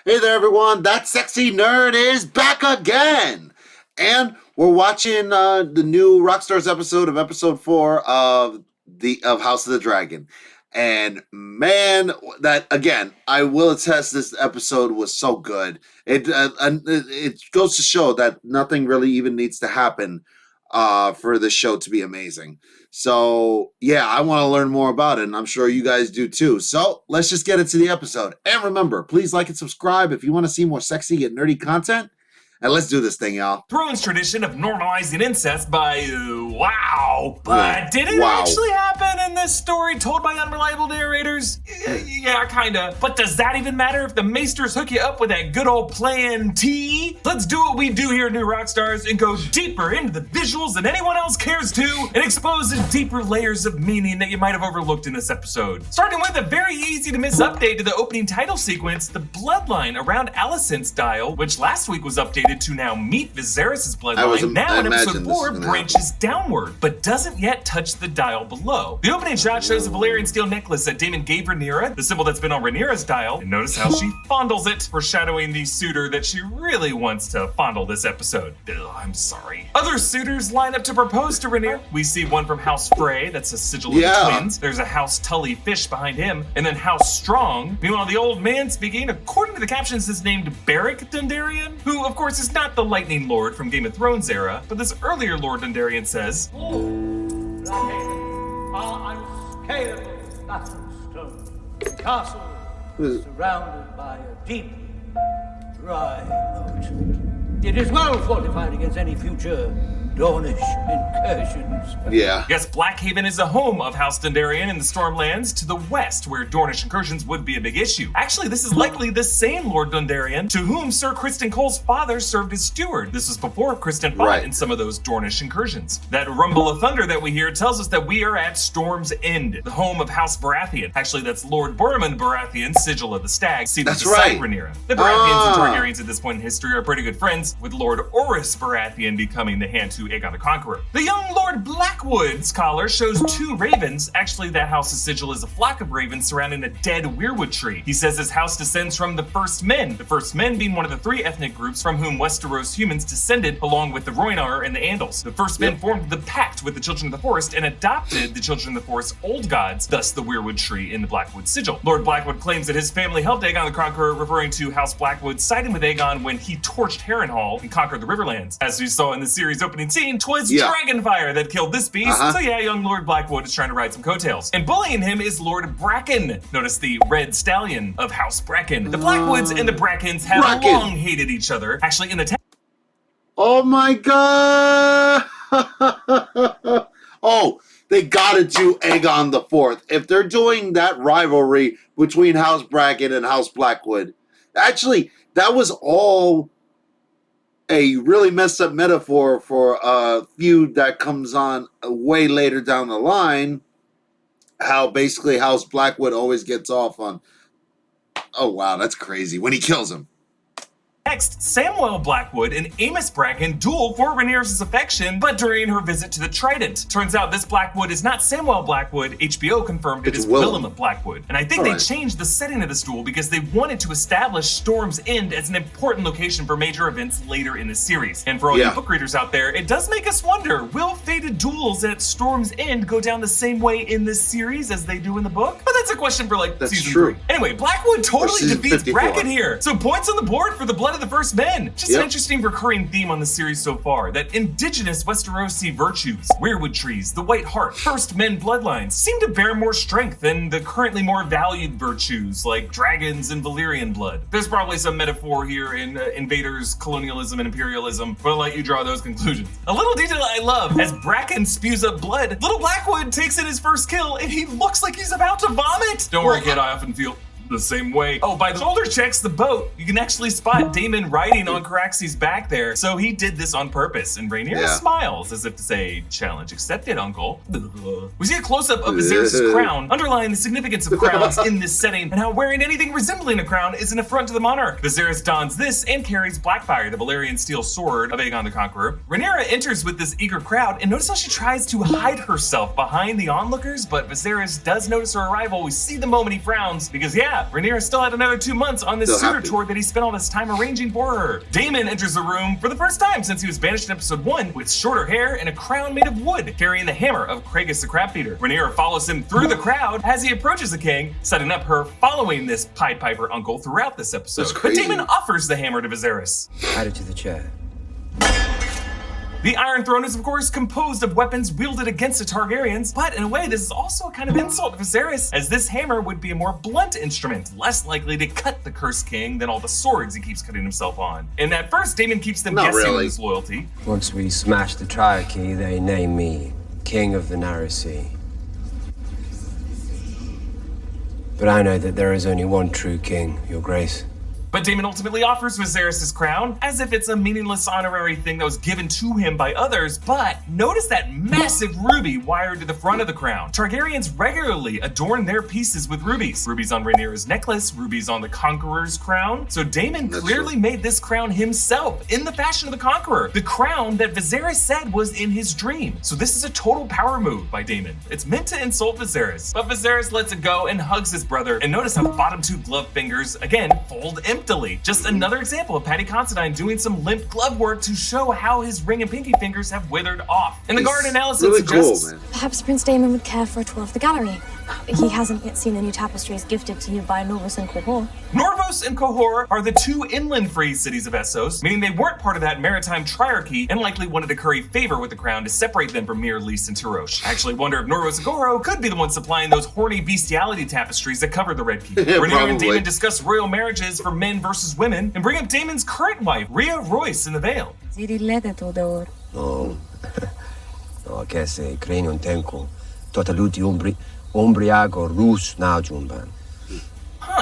Hey there, everyone. That sexy nerd is back again. And we're watching the new Rockstars episode of episode 4 of House of the Dragon. And man, that again, I will attest this episode was so good. It goes to show that nothing really even needs to happen for the show to be amazing. So, yeah, I want to learn more about it, and I'm sure you guys do too. So, let's just get into the episode. And remember, please like and subscribe if you want to see more sexy and nerdy content. And let's do this thing, y'all. Throne's tradition of normalizing incest by, wow. But did it actually happen in this story told by unreliable narrators? Yeah, kinda. But does that even matter if the maesters hook you up with that good old plan T? Let's do what we do here at New Rockstars and go deeper into the visuals than anyone else cares to and expose the deeper layers of meaning that you might have overlooked in this episode. Starting with a very easy to miss update to the opening title sequence, the bloodline around Alicent's dial, which last week was updated to now meet Viserys' bloodline, now in episode 4 branches downward, but doesn't yet touch the dial below. The opening shot shows a Valyrian steel necklace that Daemon gave Rhaenyra, the symbol that's been on Rhaenyra's dial, and notice how she fondles it, foreshadowing the suitor that she really wants to fondle this episode. Ugh, I'm sorry. Other suitors line up to propose to Rhaenyra. We see one from House Frey, that's a sigil of the twins. There's a House Tully fish behind him, and then House Strong. Meanwhile, the old man speaking, according to the captions, is named Beric Dondarrion, who of course is not the Lightning Lord from Game of Thrones era, but this earlier Lord Dondarrion says, Blackhaven are unscalable battlestones. The castle is surrounded by a deep, dry moat. It is well fortified against any future Dornish incursions. Yeah. Yes, Blackhaven is the home of House Dondarrion in the Stormlands to the west, where Dornish incursions would be a big issue. Actually, this is likely the same Lord Dondarrion to whom Sir Criston Cole's father served as steward. This was before Criston fought in some of those Dornish incursions. That rumble of thunder that we hear tells us that we are at Storm's End, the home of House Baratheon. Actually, that's Lord Boromund Baratheon, sigil of the stag, seen beside Rhaenyra. The Baratheons and Targaryens at this point in history are pretty good friends, with Lord Orys Baratheon becoming the hand to Aegon the Conqueror. The young Lord Blackwood's collar shows 2 ravens. Actually, that house's sigil is a flock of ravens surrounding a dead weirwood tree. He says his house descends from the First Men, the First Men being one of the 3 ethnic groups from whom Westeros humans descended, along with the Rhoynar and the Andals. The First Men formed the pact with the Children of the Forest and adopted the Children of the Forest's old gods, thus the weirwood tree in the Blackwood sigil. Lord Blackwood claims that his family helped Aegon the Conqueror, referring to House Blackwood siding with Aegon when he torched Harrenhal and conquered the Riverlands. As we saw in the series opening scene, 'twas Dragonfire that killed this beast, so yeah, young Lord Blackwood is trying to ride some coattails. And bullying him is Lord Bracken. Notice the red stallion of House Bracken. The Blackwoods and the Brackens have long hated each other. Actually, in the oh my god! Oh, they gotta do Aegon the Fourth. If they're doing that rivalry between House Bracken and House Blackwood, actually, that was all a really messed up metaphor for a feud that comes on way later down the line. How basically House Blackwood always gets off on, oh wow, that's crazy, when he kills him. Next, Samuel Blackwood and Amos Bracken duel for Rhaenyra's affection, but during her visit to the Trident. Turns out this Blackwood is not Samuel Blackwood. HBO confirmed it is Willem Blackwood. And I think they changed the setting of this duel because they wanted to establish Storm's End as an important location for major events later in the series. And for all you book readers out there, it does make us wonder, will fated duels at Storm's End go down the same way in this series as they do in the book? But that's a question for season 3. Anyway, Blackwood totally defeats Bracken here. So points on the board for the blood of the First Men. Just an interesting recurring theme on the series so far, that indigenous Westerosi virtues, weirwood trees, the White Hart, First Men bloodlines seem to bear more strength than the currently more valued virtues like dragons and Valyrian blood. There's probably some metaphor here in invaders, colonialism, and imperialism, but I'll let you draw those conclusions. A little detail I love, as Bracken spews up blood, little Blackwood takes in his first kill and he looks like he's about to vomit. Don't worry, kid, I often feel the same way. Oh, by the shoulder checks the boat, you can actually spot Daemon riding on Caraxes' back there. So he did this on purpose, and Rhaenyra smiles as if to say, challenge accepted, uncle. We see a close-up of Viserys' crown, underlying the significance of crowns in this setting, and how wearing anything resembling a crown is an affront to the monarch. Viserys dons this and carries Blackfire, the Valyrian steel sword of Aegon the Conqueror. Rhaenyra enters with this eager crowd, and notice how she tries to hide herself behind the onlookers, but Viserys does notice her arrival. We see the moment he frowns, because up. Rhaenyra still had another 2 months on this Still suitor happy. tour that he spent all this time arranging for her. Daemon enters the room for the first time since he was banished in episode 1 with shorter hair and a crown made of wood, carrying the hammer of Kragus the Crabfeeder. Rhaenyra follows him through the crowd as he approaches the king, setting up her following this Pied Piper uncle throughout this episode. That's But crazy. Daemon offers the hammer to Viserys. Add it to the chair. The Iron Throne is, of course, composed of weapons wielded against the Targaryens, but in a way, this is also a kind of insult to Viserys, as this hammer would be a more blunt instrument, less likely to cut the Cursed King than all the swords he keeps cutting himself on. And at first, Daemon keeps them Not guessing really. with his loyalty. Once we smash the Triarchy, they name me King of the Narrow Sea. But I know that there is only one true king, Your Grace. But Daemon ultimately offers Viserys his crown, as if it's a meaningless honorary thing that was given to him by others. But notice that massive ruby wired to the front of the crown. Targaryens regularly adorn their pieces with rubies. Rubies on Rhaenyra's necklace, rubies on the Conqueror's crown. So Daemon That's clearly true. made this crown himself, in the fashion of the Conqueror. The crown that Viserys said was in his dream. So this is a total power move by Daemon. It's meant to insult Viserys. But Viserys lets it go and hugs his brother. And notice how the bottom two glove fingers, again, fold emptily. Just another example of Paddy Considine doing some limp glove work to show how his ring and pinky fingers have withered off. In the It's garden, Alicent really suggests... cool, man. Perhaps Prince Daemon would care for a tour of the gallery. He hasn't yet seen the new tapestries gifted to you by Norvus and Cohor. Norvos and Cohor are the two inland free cities of Essos, meaning they weren't part of that maritime triarchy and likely wanted to curry favor with the crown to separate them from Mir, Lys, and Tirosh. I actually wonder if Norvos and Cohor could be the ones supplying those horny bestiality tapestries that cover the Red Keep. Rhaenyra and Probably. Daemon discuss royal marriages for men versus women and bring up Daemon's current wife, Rhea Royce, in the Vale. No. No, che se crei un tenco. Totaluti umbriago rus na jumban.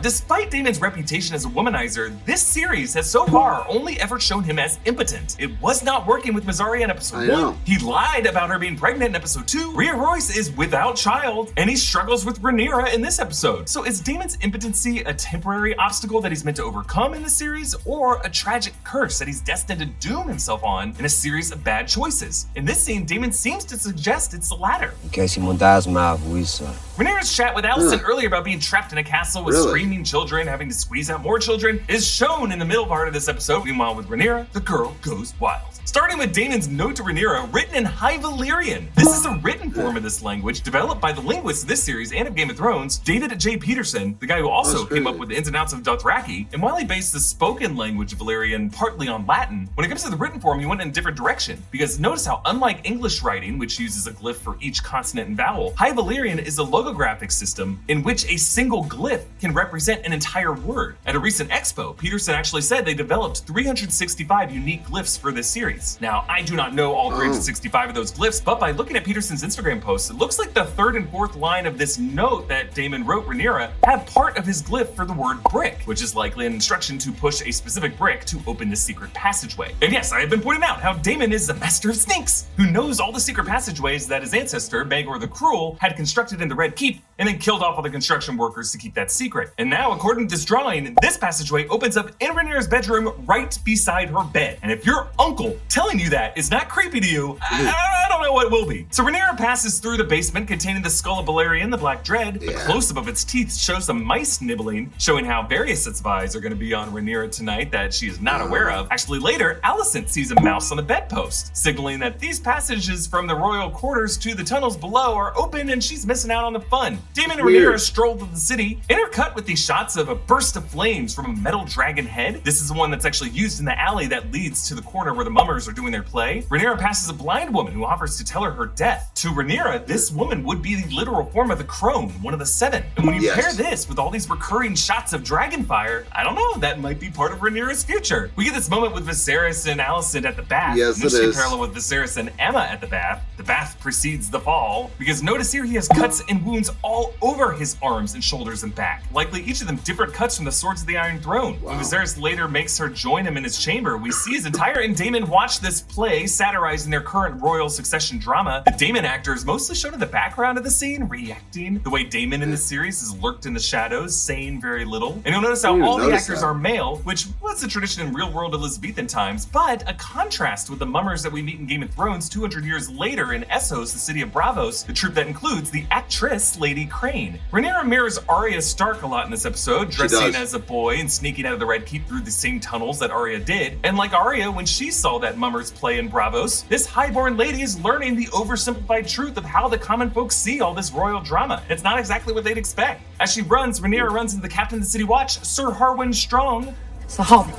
Despite Daemon's reputation as a womanizer, this series has so far only ever shown him as impotent. It was not working with Mysaria in episode I 1. know. He lied about her being pregnant in episode 2. Rhea Royce is without child, and he struggles with Rhaenyra in this episode. So is Daemon's impotency a temporary obstacle that he's meant to overcome in the series, or a tragic curse that he's destined to doom himself on in a series of bad choices? In this scene, Daemon seems to suggest it's the latter. Che si montasma vuisa. Rhaenyra's chat with Alicent earlier about being trapped in a castle with Really? screaming children, having to squeeze out more children, is shown in the middle part of this episode. Meanwhile, with Rhaenyra, the girl goes wild. Starting with Daemon's note to Rhaenyra, written in High Valyrian. This is a written form of this language, developed by the linguists of this series and of Game of Thrones, David J. Peterson, the guy who also That's came crazy. up with the ins and outs of Dothraki. And while he based the spoken language of Valyrian partly on Latin, when it comes to the written form, he went in a different direction. Because notice how, unlike English writing, which uses a glyph for each consonant and vowel, High Valyrian is a logographic system in which a single glyph can represent an entire word. At a recent expo, Peterson actually said they developed 365 unique glyphs for this series. Now, I do not know all 365 of those glyphs, but by looking at Peterson's Instagram posts, it looks like the third and fourth line of this note that Daemon wrote Rhaenyra have part of his glyph for the word brick, which is likely an instruction to push a specific brick to open the secret passageway. And yes, I have been pointing out how Daemon is the master of sneaks, who knows all the secret passageways that his ancestor, Maegor the Cruel, had constructed in the Red Keep, and then killed off all the construction workers to keep that secret. And now, according to this drawing, this passageway opens up in Rhaenyra's bedroom right beside her bed. And if your uncle telling you that is not creepy to you, I don't know what will be. So Rhaenyra passes through the basement containing the skull of Balerion, the Black Dread. A close-up of its teeth shows some mice nibbling, showing how various sets of eyes are going to be on Rhaenyra tonight that she is not aware of. Actually, later, Alicent sees a mouse on the bedpost, signaling that these passages from the royal quarters to the tunnels below are open and she's missing out on the fun. Daemon and Weird. Rhaenyra stroll through the city, intercut with these shots of a burst of flames from a metal dragon head. This is the one that's actually used in the alley that leads to the corner where the mummers are doing their play. Rhaenyra passes a blind woman who offers to tell her death. To Rhaenyra, this woman would be the literal form of the crone, one of the seven. And when you Yes. pair this with all these recurring shots of dragon fire, I don't know, that might be part of Rhaenyra's future. We get this moment with Viserys and Alicent at the bath. Yes, it Interesting is. parallel with Viserys and Emma at the bath. The bath precedes the fall, because notice here he has cuts and wounds all over his arms and shoulders and back. Likely each of them different cuts from the swords of the Iron Throne. When Viserys later makes her join him in his chamber, we see his entire and Daemon watch this play satirizing their current royal succession drama. The Daemon actor is mostly shown in the background of the scene, reacting. The way Daemon in the series is lurked in the shadows, saying very little. And you'll notice how didn't all the notice actors that. are male, which was the tradition in real-world Elizabethan times, but a contrast with the mummers that we meet in Game of Thrones 200 years later in Essos, the city of Bravos, the troupe that includes the actress Lady Crane. Rhaenyra mirrors Arya Stark a lot in this episode, dressing as a boy and sneaking out of the Red Keep through the same tunnels that Arya did. And like Arya, when she saw that Mummer's play in Bravos, this highborn lady is learning the oversimplified truth of how the common folks see all this royal drama. It's not exactly what they'd expect. As she runs, Rhaenyra runs into the captain of the City Watch, Sir Harwin Strong. Sir Harwin.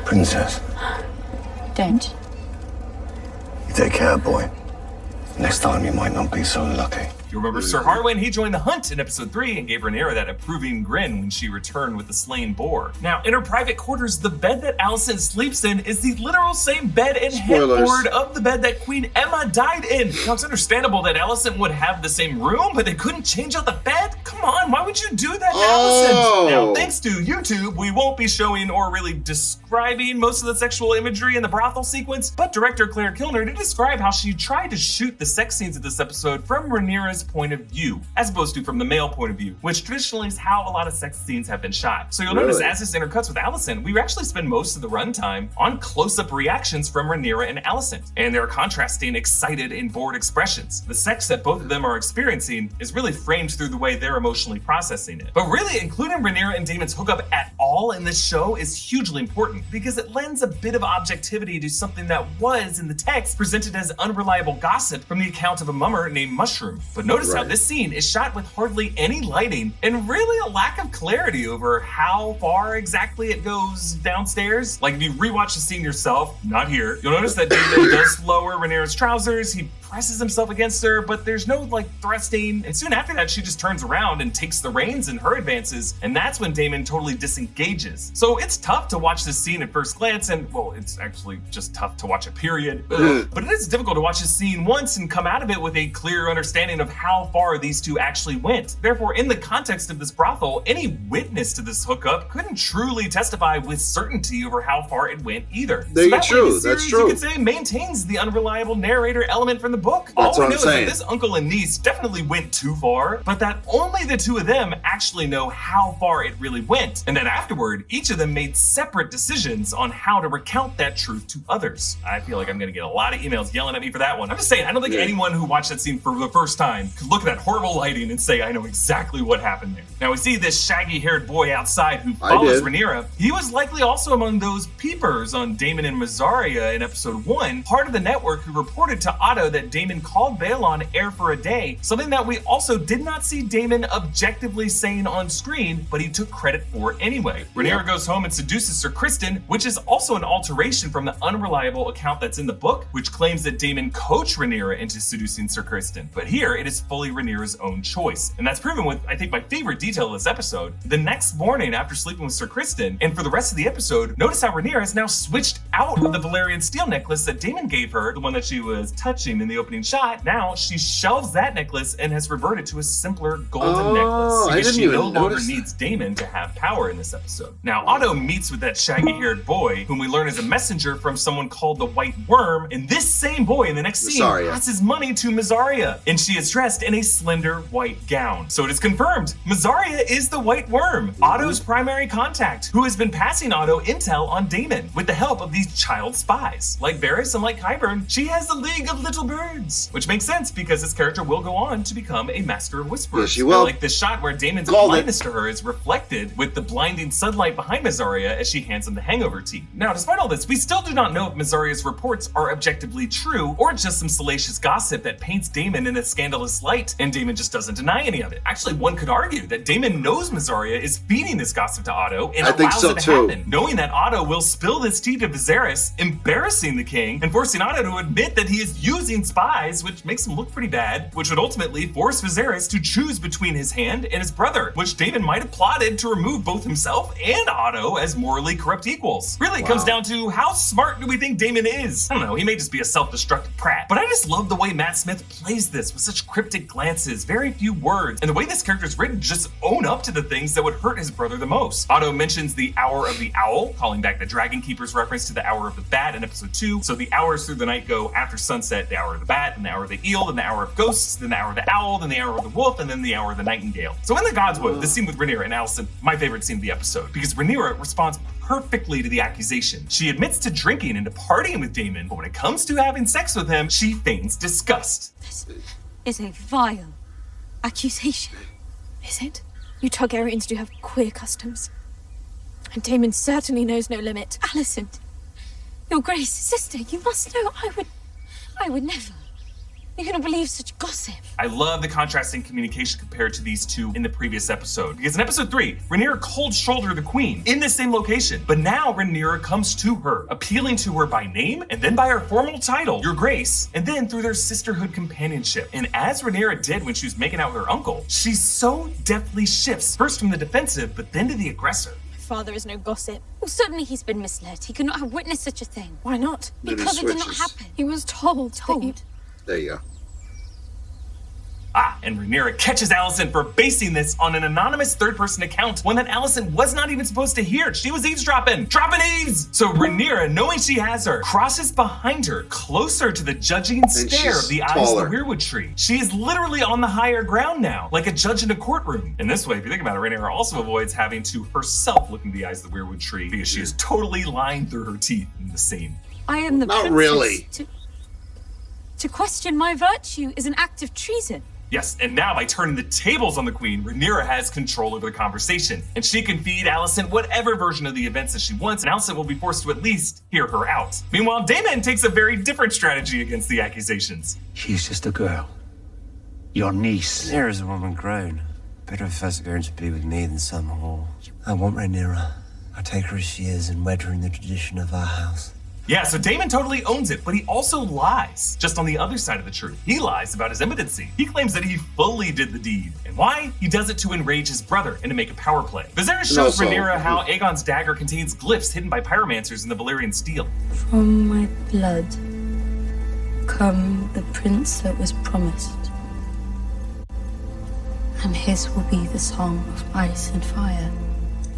Princess. Don't. You take care, boy. Next time you might not be so lucky. You remember Sir Harwin? He joined the hunt in episode 3 and gave Rhaenyra that approving grin when she returned with the slain boar. Now, in her private quarters, the bed that Alicent sleeps in is the literal same bed and headboard of the bed that Queen Emma died in. Now, it's understandable that Alicent would have the same room, but they couldn't change out the bed? Come on, why would you do that to Alicent? Now, thanks to YouTube, we won't be showing or really describing most of the sexual imagery in the brothel sequence, but director Claire Kilner did describe how she tried to shoot the sex scenes of this episode from Rhaenyra's point of view, as opposed to from the male point of view, which traditionally is how a lot of sex scenes have been shot. So you'll notice as this intercuts with Alicent, we actually spend most of the runtime on close-up reactions from Rhaenyra and Alicent, and their contrasting excited and bored expressions. The sex that both of them are experiencing is really framed through the way they're emotionally processing it. But really, including Rhaenyra and Daemon's hookup at all in this show is hugely important, because it lends a bit of objectivity to something that was, in the text, presented as unreliable gossip from the account of a mummer named Mushroom. But notice how this scene is shot with hardly any lighting and really a lack of clarity over how far exactly it goes downstairs. Like if you rewatch the scene yourself, not here, you'll notice that Daemon does lower Rhaenyra's trousers. He presses himself against her, but there's no like thrusting. And soon after that, she just turns around and takes the reins in her advances. And that's when Daemon totally disengages. So it's tough to watch this scene at first glance. And well, it's actually just tough to watch a period. But it is difficult to watch this scene once and come out of it with a clear understanding of how far these two actually went. Therefore, in the context of this brothel, any witness to this hookup couldn't truly testify with certainty over how far it went either. That's true. You could say maintains the unreliable narrator element from the book. That's all we what know I'm is saying. that this uncle and niece definitely went too far, but that only the two of them actually know how far it really went. And that afterward, each of them made separate decisions on how to recount that truth to others. I feel like I'm gonna get a lot of emails yelling at me for that one. I'm just saying, I don't think anyone who watched that scene for the first time could look at that horrible lighting and say, I know exactly what happened there. Now we see this shaggy-haired boy outside who follows Rhaenyra. He was likely also among those peepers on Daemon and Mazaria in episode 1, part of the network who reported to Otto that Daemon called Baelon heir for a day, something that we also did not see Daemon objectively saying on screen, but he took credit for anyway. Rhaenyra goes home and seduces Sir Criston, which is also an alteration from the unreliable account that's in the book, which claims that Daemon coached Rhaenyra into seducing Sir Criston. But here, it is fully Rhaenyra's own choice. And that's proven with, I think, my favorite detail of this episode. The next morning after sleeping with Sir Criston, and for the rest of the episode, notice how Rhaenyra has now switched out of the Valyrian steel necklace that Daemon gave her, the one that she was touching in the opening shot. Now she shelves that necklace and has reverted to a simpler golden necklace because she no longer needs Daemon to have power in this episode. Now Otto meets with that shaggy-haired boy, whom we learn is a messenger from someone called the White Worm, and this same boy in the next scene passes money to Mazaria, and she is dressed in a slender white gown. So it is confirmed, Mazaria is the White Worm, Otto's primary contact, who has been passing Otto intel on Daemon with the help of these child spies. Like Varys and like Qyburn, she has the League of Little Birds, which makes sense because this character will go on to become a master of whispers. Yes, she will. Like this shot where Daemon's blindness to her is reflected with the blinding sunlight behind Mazaria as she hands him the hangover tea. Now, despite all this, we still do not know if Mazaria's reports are objectively true or just some salacious gossip that paints Daemon in a scandalous light, and Daemon just doesn't deny any of it. Actually, one could argue that Daemon knows Mazaria is feeding this gossip to Otto and allows it to happen, knowing that Otto will spill this tea to Viserys, embarrassing the king and forcing Otto to admit that he is using spies, which makes him look pretty bad, which would ultimately force Viserys to choose between his hand and his brother, which Daemon might have plotted to remove both himself and Otto as morally corrupt equals. Really, it comes down to how smart do we think Daemon is? I don't know, he may just be a self-destructive prat, but I just love the way Matt Smith plays this with such cryptic glances, very few words, and the way this character is written to just own up to the things that would hurt his brother the most. Otto mentions the Hour of the Owl, calling back the Dragon Keeper's reference to the Hour of the Bat in episode 2. So the hours through the night go after sunset, the Hour of the Bat, and the Hour of the Eel, then the Hour of Ghosts, then the Hour of the Owl, then the Hour of the Wolf, and then the Hour of the Nightingale. So in the Godswood, this scene with Rhaenyra and Alicent, my favorite scene of the episode, because Rhaenyra responds perfectly to the accusation. She admits to drinking and to partying with Daemon, but when it comes to having sex with him, she feigns disgust. This is a vile, accusation. Is it? You Targaryens do have queer customs. And Daemon certainly knows no limit. Alicent, your Grace, sister, you must know I would never. You couldn't believe such gossip. I love the contrasting communication compared to these two in the previous episode. Because in episode 3, Rhaenyra cold shouldered the queen in the same location. But now Rhaenyra comes to her, appealing to her by name and then by her formal title, Your Grace, and then through their sisterhood companionship. And as Rhaenyra did when she was making out with her uncle, she so deftly shifts first from the defensive, but then to the aggressor. Father is no gossip. Well, certainly he's been misled. He could not have witnessed such a thing. Why not? Because it did not happen. He was told. There you go. And Rhaenyra catches Alicent for basing this on an anonymous third-person account, one that Alicent was not even supposed to hear. She was eavesdropping. Dropping eaves! So Rhaenyra, knowing she has her, crosses behind her, closer to the judging stare of the eyes of the weirwood tree. She is literally on the higher ground now, like a judge in a courtroom. In this way, if you think about it, Rhaenyra also avoids having to herself look into the eyes of the weirwood tree because she is totally lying through her teeth in the scene. I am the Not princess. really. To question my virtue is an act of treason. Yes, and now by turning the tables on the queen, Rhaenyra has control over the conversation, and she can feed Alicent whatever version of the events that she wants, and Alicent will be forced to at least hear her out. Meanwhile, Daemon takes a very different strategy against the accusations. She's just a girl. Your niece. Rhaenyra's a woman grown. Better if her going to be with me than some whore. I want Rhaenyra. I take her as she is and wed her in the tradition of our house. Yeah, so Daemon totally owns it, but he also lies. Just on the other side of the truth, he lies about his impotency. He claims that he fully did the deed. And why? He does it to enrage his brother and to make a power play. Viserys shows Rhaenyra how Aegon's dagger contains glyphs hidden by pyromancers in the Valyrian steel. From my blood come the prince that was promised, and his will be the song of ice and fire.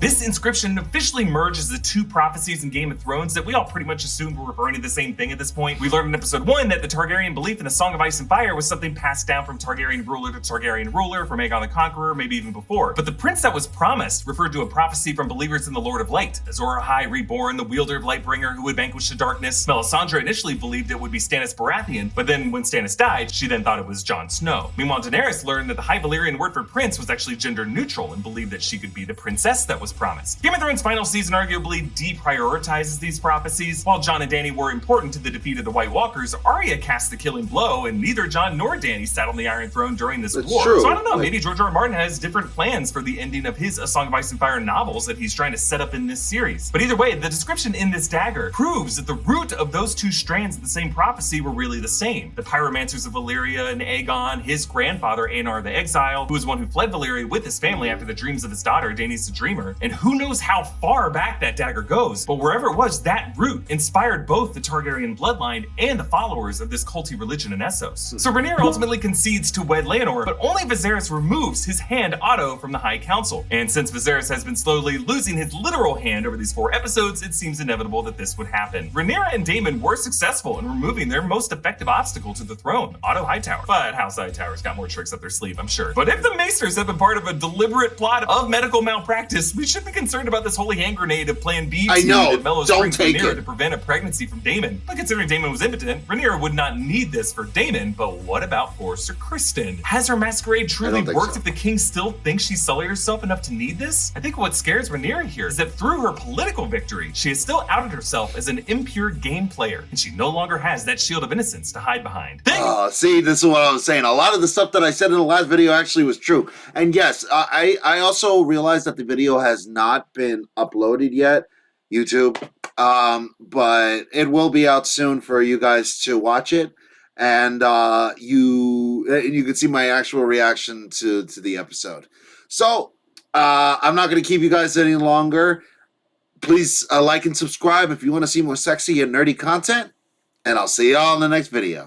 This inscription officially merges the two prophecies in Game of Thrones that we all pretty much assumed were referring to the same thing at this point. We learned in episode 1 that the Targaryen belief in the Song of Ice and Fire was something passed down from Targaryen ruler to Targaryen ruler, from Aegon the Conqueror, maybe even before. But the prince that was promised referred to a prophecy from believers in the Lord of Light, Azor Ahai reborn, the wielder of Lightbringer who would vanquish the darkness. Melisandre initially believed it would be Stannis Baratheon, but then when Stannis died, she then thought it was Jon Snow. Meanwhile, Daenerys learned that the High Valyrian word for prince was actually gender neutral and believed that she could be the princess that was promised. Game of Thrones' final season arguably deprioritizes these prophecies. While Jon and Dany were important to the defeat of the White Walkers, Arya cast the killing blow, and neither Jon nor Dany sat on the Iron Throne during this war. True. So I don't know, maybe George R. R. Martin has different plans for the ending of his A Song of Ice and Fire novels that he's trying to set up in this series. But either way, the description in this dagger proves that the root of those two strands of the same prophecy were really the same. The pyromancers of Valyria and Aegon, his grandfather Aenar the Exile, who was one who fled Valyria with his family after the dreams of his daughter, Daenerys the Dreamer, and who knows how far back that dagger goes, but wherever it was, that root inspired both the Targaryen bloodline and the followers of this culty religion in Essos. So Rhaenyra ultimately concedes to wed Laenor, but only Viserys removes his hand Otto from the High Council. And since Viserys has been slowly losing his literal hand over these 4 episodes, it seems inevitable that this would happen. Rhaenyra and Daemon were successful in removing their most effective obstacle to the throne, Otto Hightower. But House Hightower's got more tricks up their sleeve, I'm sure. But if the Maesters have been part of a deliberate plot of medical malpractice, we should be concerned about this holy hand grenade of Plan B that Mellows brings Rhaenyra to prevent a pregnancy from Daemon. But considering Daemon was impotent, Rhaenyra would not need this for Daemon, but what about for Sir Criston? Has her masquerade truly worked if the king still thinks she's sullied herself enough to need this? I think what scares Rhaenyra here is that through her political victory, she has still outed herself as an impure game player, and she no longer has that shield of innocence to hide behind. See, this is what I was saying. A lot of the stuff that I said in the last video actually was true. And yes, I also realized that the video has not been uploaded yet, YouTube, but it will be out soon for you guys to watch it, and you can see my actual reaction to the episode. So I'm not going to keep you guys any longer. Please like and subscribe if you want to see more sexy and nerdy content, and I'll see y'all in the next video.